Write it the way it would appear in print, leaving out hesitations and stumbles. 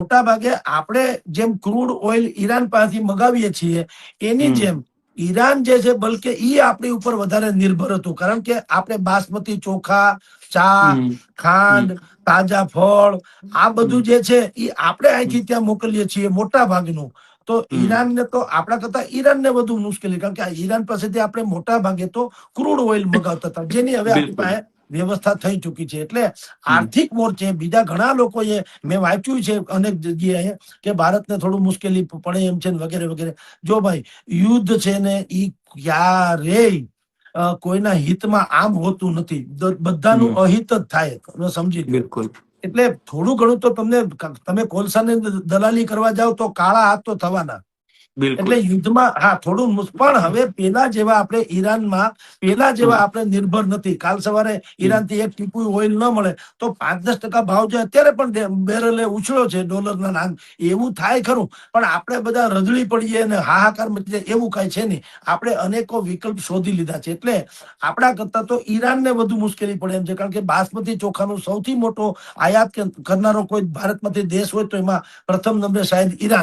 મોટા ભાગે આપણે જેમ ક્રૂડ ઓઇલ ઈરાન પાસેથી મગાવીએ છીએ એની જેમ ઈરાન જે છે બલકે ઈ આપણી ઉપર વધારે નિર્ભર હતું, કારણ કે આપણે બાસમતી ચોખા, ચા, ખાંડ, તાજા ફળ આ બધું જે છે એ આપણે અહીંથી ત્યાં મોકલીએ છીએ મોટા ભાગનું. તો ઈરાનને તો આપણા કરતા ઈરાનને વધુ મુશ્કેલી, કારણ કે ઈરાન પાસેથી આપણે મોટા ભાગે તો ક્રૂડ ઓઇલ મગાવતા હતા, જેની હવે આપણી પાસે વ્યવસ્થા થઈ ચૂકી છે. એટલે આર્થિક મોરચે બીજા ઘણા લોકોએ મેં વાંચ્યું છે અનેક જગ્યાએ કે ભારતને થોડું મુશ્કેલી પડે એમ છે વગેરે વગેરે. જો ભાઈ યુદ્ધ છે ને ઈ ક્યારેય કોઈના હિતમાં આમ હોતું નથી, બધાનું અહિત જ થાય, સમજી બિલકુલ. એટલે થોડું ઘણું તો તમે કોલસાની દલાલી કરવા જાવ તો કાળા હાથ તો થવાના. એટલે યુદ્ધમાં થોડું પણ હવે પેલા જેવા આપણે ઈરાનમાં પેલા જેવા આપણે નિર્ભર નથી. કાલ સવારે ઈરાન થી એક ટીપુ ઓઇલ ન મળે તો 5-10% ભાવ જે અત્યારે પણ બેરલે ઉછળો છે ડોલરના નામ, એવું થાય ખરું, પણ આપણે બધા રજળી પડીએ અને હાહાકાર મચી જાય એવું કઈ છે નહીં. આપણે અનેકો વિકલ્પ શોધી લીધા છે. એટલે આપણા કરતા તો ઈરાનને વધુ મુશ્કેલી પડે એમ છે, કારણ કે બાસમતી ચોખાનો સૌથી મોટો આયાત કરનારો કોઈ ભારતમાંથી દેશ હોય તો એમાં પ્રથમ નંબરે શાયદ ઈરાન.